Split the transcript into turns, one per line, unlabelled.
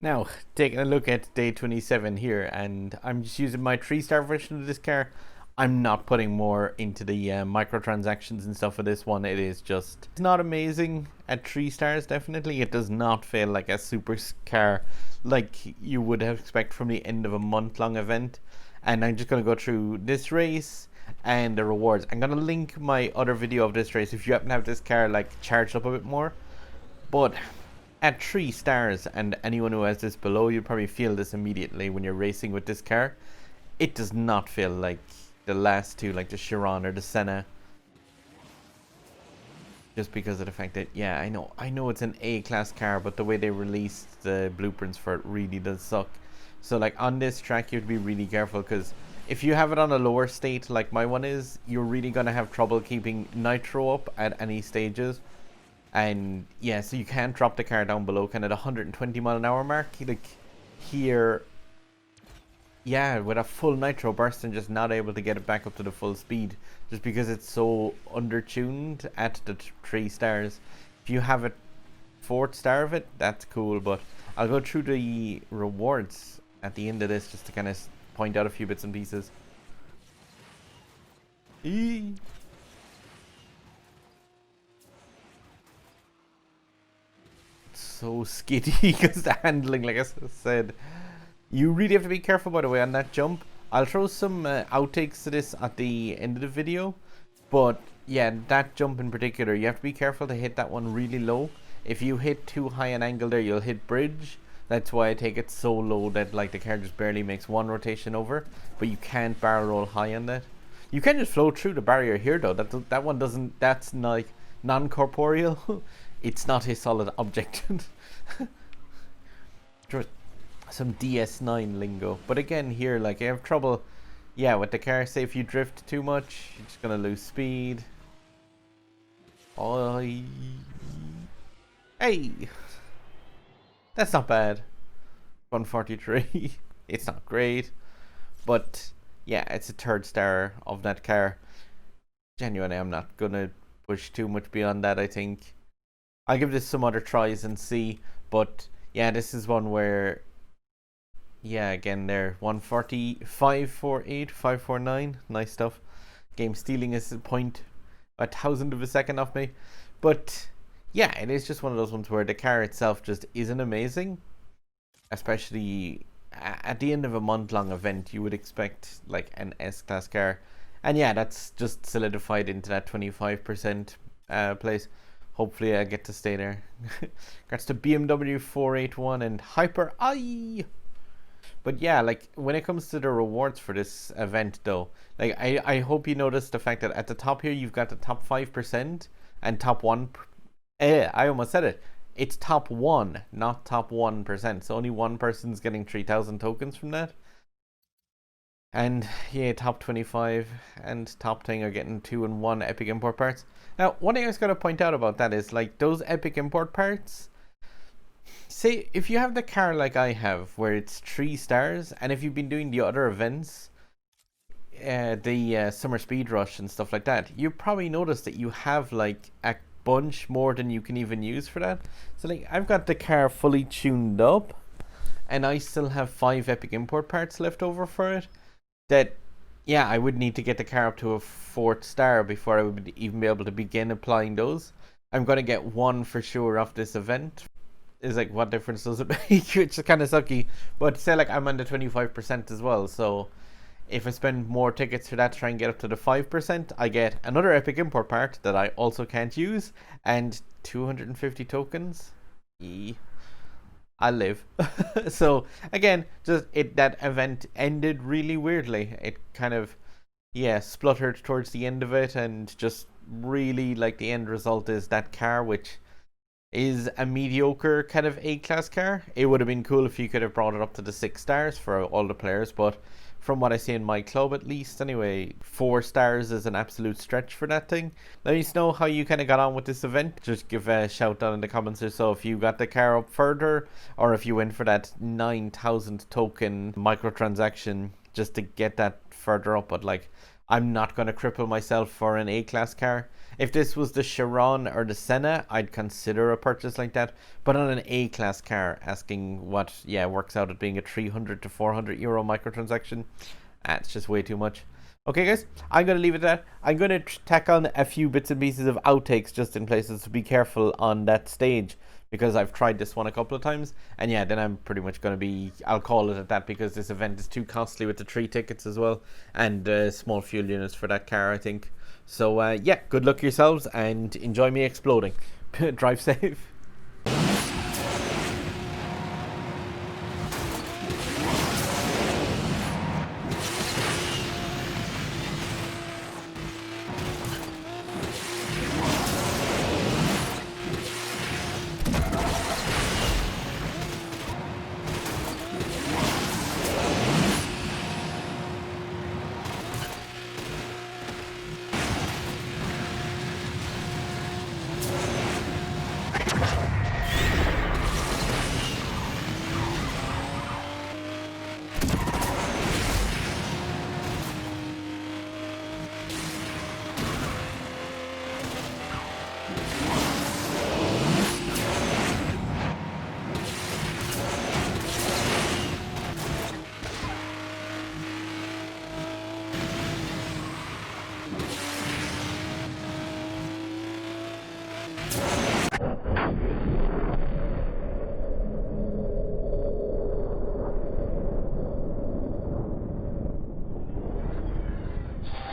Now, taking a look at day 27 here, and I'm just using my 3-star version of this car. I'm not putting more into the microtransactions and stuff for this one. It's not amazing at 3 stars, definitely. It does not feel like a super car like you would have expect from the end of a month-long event. And I'm just going to go through this race and the rewards. I'm going to link my other video of this race if you happen to have this car like charged up a bit more. But at 3 stars, and anyone who has this below, you'll probably feel this immediately when you're racing with this car. It does not feel like the last two, like the Chiron or the Senna. Just because of the fact that, yeah, I know it's an A-class car, but the way they released the blueprints for it really does suck. So like on this track, you have to be really careful, because if you have it on a lower state like my one is, you're really going to have trouble keeping Nitro up at any stages. And yeah, so you can't drop the car down below kind of the 120 mile an hour mark. Like here, yeah, with a full Nitro burst and just not able to get it back up to the full speed just because it's so undertuned at the 3 stars. If you have a 4th star of it, that's cool, but I'll go through the rewards at the end of this just to kind of point out a few bits and pieces. So skiddy because the handling, like I said, you really have to be careful, by the way, on that jump. I'll throw some outtakes to this at the end of the video, but yeah, that jump in particular, you have to be careful to hit that one really low. If you hit too high an angle there, you'll hit bridge. That's why I take it so low that like the car just barely makes one rotation over, but you can't barrel roll high on that. You can just flow through the barrier here though. That one doesn't, that's like non-corporeal. It's not a solid object. Some DS9 lingo. But again here, like, I have trouble, yeah, with the car. Say if you drift too much, you're just gonna lose speed. Oh, hey, that's not bad. 143. It's not great, but yeah, it's a 3rd star of that car. Genuinely, I'm not gonna push too much beyond that. I think I'll give this some other tries and see. But yeah, this is one where, yeah, again there, 140, 548, 549, nice stuff. Game stealing is a 0.1 of a second off me. But yeah, it is just one of those ones where the car itself just isn't amazing. Especially at the end of a month-long event, you would expect like an S-class car. And yeah, that's just solidified into that 25% place. Hopefully I get to stay there. Congrats to BMW 481 and Hyper I. But yeah, like when it comes to the rewards for this event though, like I hope you notice the fact that at the top here you've got the top 5% and top 1. I almost said it. It's top 1, not top 1%. So only one person's getting 3,000 tokens from that. And yeah, top 25 and top 10 are getting 2 and 1 epic import parts. Now, one thing I was going to point out about that is like those epic import parts. Say if you have the car like I have, where it's 3 stars, and if you've been doing the other events, the summer speed rush and stuff like that, you probably notice that you have like a bunch more than you can even use for that. So like I've got the car fully tuned up, and I still have 5 epic import parts left over for it. That, yeah, I would need to get the car up to a 4th star before I would even be able to begin applying those. I'm going to get 1 for sure off this event. Is like, what difference does it make? Which is kind of sucky. But say like I'm on the 25% as well. So if I spend more tickets for that to try and get up to the 5%, I get another epic import part that I also can't use. And 250 tokens. I live. So again, just that event ended really weirdly. It kind of, yeah, spluttered towards the end of it, and just really like the end result is that car, which is a mediocre kind of A-class car. It would have been cool if you could have brought it up to the 6 stars for all the players, but from what I see in my club at least anyway, 4 stars is an absolute stretch for that thing. Let me know how you kind of got on with this event. Just give a shout down in the comments or so if you got the car up further, or if you went for that 9,000 token microtransaction just to get that further up. But like, I'm not going to cripple myself for an A-class car. If this was the Chiron or the Senna, I'd consider a purchase like that. But on an A-class car, asking what, works out at being a 300 to 400 euro microtransaction, it's just way too much. Okay, guys, I'm going to leave it at that. I'm going to tack on a few bits and pieces of outtakes just in places to be careful on that stage, because I've tried this one a couple of times, and then I'm pretty much going to be, I'll call it at that, because this event is too costly with the 3 tickets as well, and small fuel units for that car, I think. So, good luck yourselves, and enjoy me exploding. Drive safe.